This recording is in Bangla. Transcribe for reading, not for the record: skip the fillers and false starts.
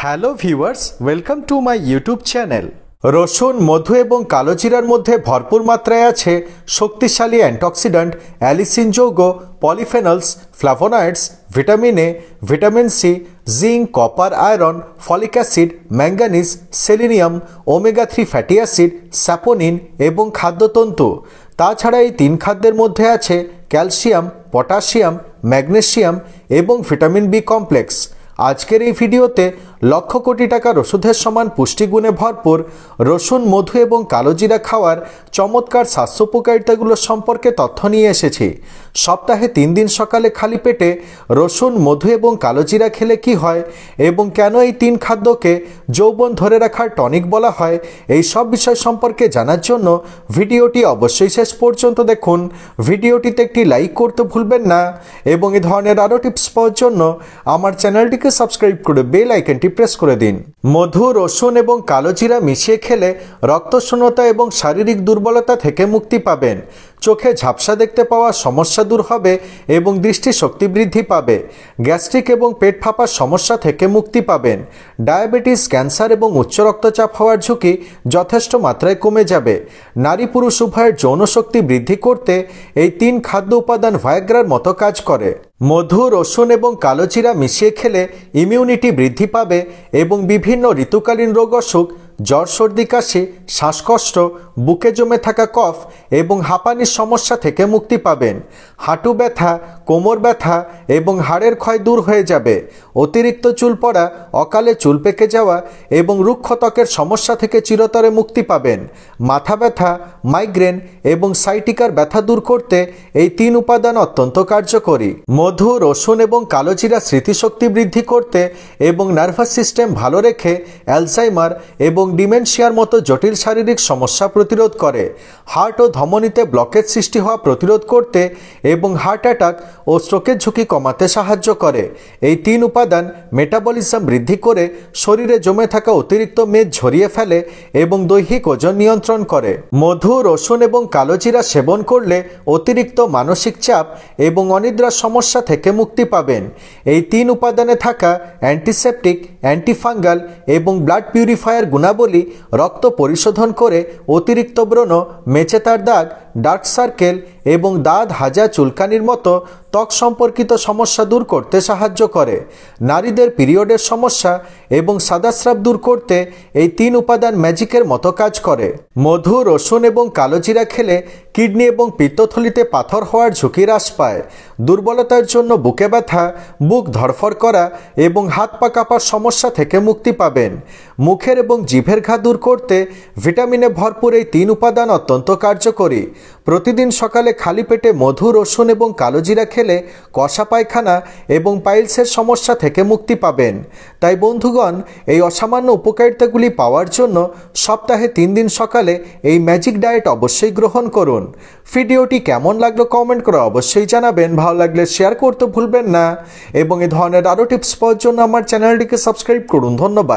Hello viewers, welcome to my YouTube channel. রসুন, মধু এবং কালোজিরার মধ্যে ভরপুর মাত্রায় আছে শক্তিশালী অ্যান্টিঅক্সিডেন্ট, অ্যালিসিন যৌগ, polyphenols, flavonoids, vitamin A, vitamin C, zinc, copper, iron, folic acid, manganese, selenium, omega three fatty acid, saponin এবং খাদ্যতন্তু। তাছাড়া এই তিন খাদ্যের মধ্যে আছে ক্যালসিয়াম, পটাশিয়াম, ম্যাগনেসিয়াম এবং ভিটামিন বি কমপ্লেক্স। আজকের এই ভিডিওতে লক্ষ কোটি টাকার ওষুধের সমান পুষ্টিগুণে ভরপুর রসুন, মধু এবং কালোজিরা খাওয়ার চমৎকার স্বাস্থ্য উপকারিতাগুলো সম্পর্কে তথ্য নিয়ে এসেছি। সপ্তাহে 3 দিন সকালে খালি পেটে রসুন, মধু এবং কালোজিরা খেলে কি হয় এবং কেন এই তিন খাদ্যকে যৌবন ধরে রাখার টনিক বলা হয়, এই সব বিষয় সম্পর্কে জানার জন্য ভিডিওটি অবশ্যই শেষ পর্যন্ত দেখুন। ভিডিওটিতে একটি লাইক করতে ভুলবেন না এবং এই ধরনের আরও টিপস পাওয়ার জন্য আমার চ্যানেলটিকে সাবস্ক্রাইব করে বেল আইকনটি প্রেস করে দিন। মধু, রসুন এবং কালোজিরা মিশিয়ে খেলে রক্তশূন্যতা এবং শারীরিক দুর্বলতা থেকে মুক্তি পাবেন। চোখে ঝাপসা দেখতে পাওয়ার সমস্যা দূর হবে এবং দৃষ্টিশক্তি বৃদ্ধি পাবে। গ্যাস্ট্রিক এবং পেট ফাঁপার সমস্যা থেকে মুক্তি পাবেন। ডায়াবেটিস, ক্যান্সার এবং উচ্চ রক্তচাপ হওয়ার ঝুঁকি যথেষ্ট মাত্রায় কমে যাবে। নারী পুরুষ উভয়ের যৌন শক্তি বৃদ্ধি করতে এই তিন খাদ্য উপাদান ভায়াগ্রার মতো কাজ করে। মধু, রসুন এবং কালোজিরা মিশিয়ে খেলে ইমিউনিটি বৃদ্ধি পাবে এবং বিভিন্ন ঋতুকালীন রোগ অসুখ, জ্বর, সর্দি, কাশি, শ্বাসকষ্ট, বুকে জমে থাকা কফ এবং হাঁপানির সমস্যা থেকে মুক্তি পাবেন। হাঁটু ব্যথা, কোমর ব্যথা এবং হাড়ের ক্ষয় দূর হয়ে যাবে। অতিরিক্ত চুল পড়া, অকালে চুল পেকে যাওয়া এবং রুক্ষ ত্বকের সমস্যা থেকে চিরতরে মুক্তি পাবেন। মাথা ব্যথা, মাইগ্রেন এবং সাইটিকার ব্যথা দূর করতে এই তিন উপাদান অত্যন্ত কার্যকরী। মধু, রসুন এবং কালোজিরা স্মৃতিশক্তি বৃদ্ধি করতে এবং নার্ভাস সিস্টেম ভালো রেখে অ্যালজাইমার এবং ডিমেনশিয়ার মতো জটিল শারীরিক সমস্যা প্রতিরোধ করে। হার্ট ও ধমনীতে ব্লকেজ সৃষ্টি হওয়া প্রতিরোধ করতে এবং হার্ট অ্যাটাক ও স্ট্রোকের ঝুঁকি কমাতে সাহায্য করে। এই তিন উপাদান মেটাবলিজম বৃদ্ধি করে শরীরে জমে থাকা অতিরিক্ত মেদ ঝরিয়ে ফেলে এবং দৈহিক ওজন নিয়ন্ত্রণ করে। মধু, রসুন এবং কালোজিরা সেবন করলে অতিরিক্ত মানসিক চাপ এবং অনিদ্রার সমস্যা থেকে মুক্তি পাবেন। এই তিন উপাদানে থাকা অ্যান্টিসেপটিক, অ্যান্টিফাঙ্গাল এবং ব্লাড পিউরিফায়ার গুণাবলী রক্ত পরিশোধন করে অতিরিক্ত ব্রণ, মেচেতার দাগ, ডার্ক সার্কেল এবং দাঁত, হাজা, চুলকানির মতো ত্বক সম্পর্কিত সমস্যা দূর করতে সাহায্য করে। নারীদের পিরিয়ডের সমস্যা এবং সাদাস্রাব দূর করতে এই তিন উপাদান ম্যাজিকের মতো কাজ করে। মধু, রসুন এবং কালোজিরা খেলে কিডনি এবং পিত্তথলিতে পাথর হওয়ার ঝুঁকি হ্রাস পায়। দুর্বলতার জন্য বুকে ব্যথা, বুক ধড়ফড় করা এবং হাত পা কাঁপার সমস্যা থেকে মুক্তি পাবেন। মুখের এবং জিভের ঘা দূর করতে ভিটামিনে ভরপুর এই তিন উপাদান অত্যন্ত কার্যকরী। প্রতিদিন সকালে খালি পেটে মধু, রসুন এবং কালোজিরা খেলে কষা পায়খানা এবং পাইলসের সমস্যা থেকে মুক্তি পাবেন। তাই বন্ধুগণ, এই অসামান্য উপকারিতাগুলি পাওয়ার জন্য সপ্তাহে 3 দিন সকালে এই ম্যাজিক ডায়েট অবশ্যই গ্রহণ করুন। ভিডিওটি কেমন লাগলো কমেন্ট করে অবশ্যই জানাবেন। ভালো লাগলে শেয়ার করতে ভুলবেন না এবং এই ধরনের আরও টিপস পাওয়ার জন্য আমার চ্যানেলটিকে সাবস্ক্রাইব করুন। ধন্যবাদ।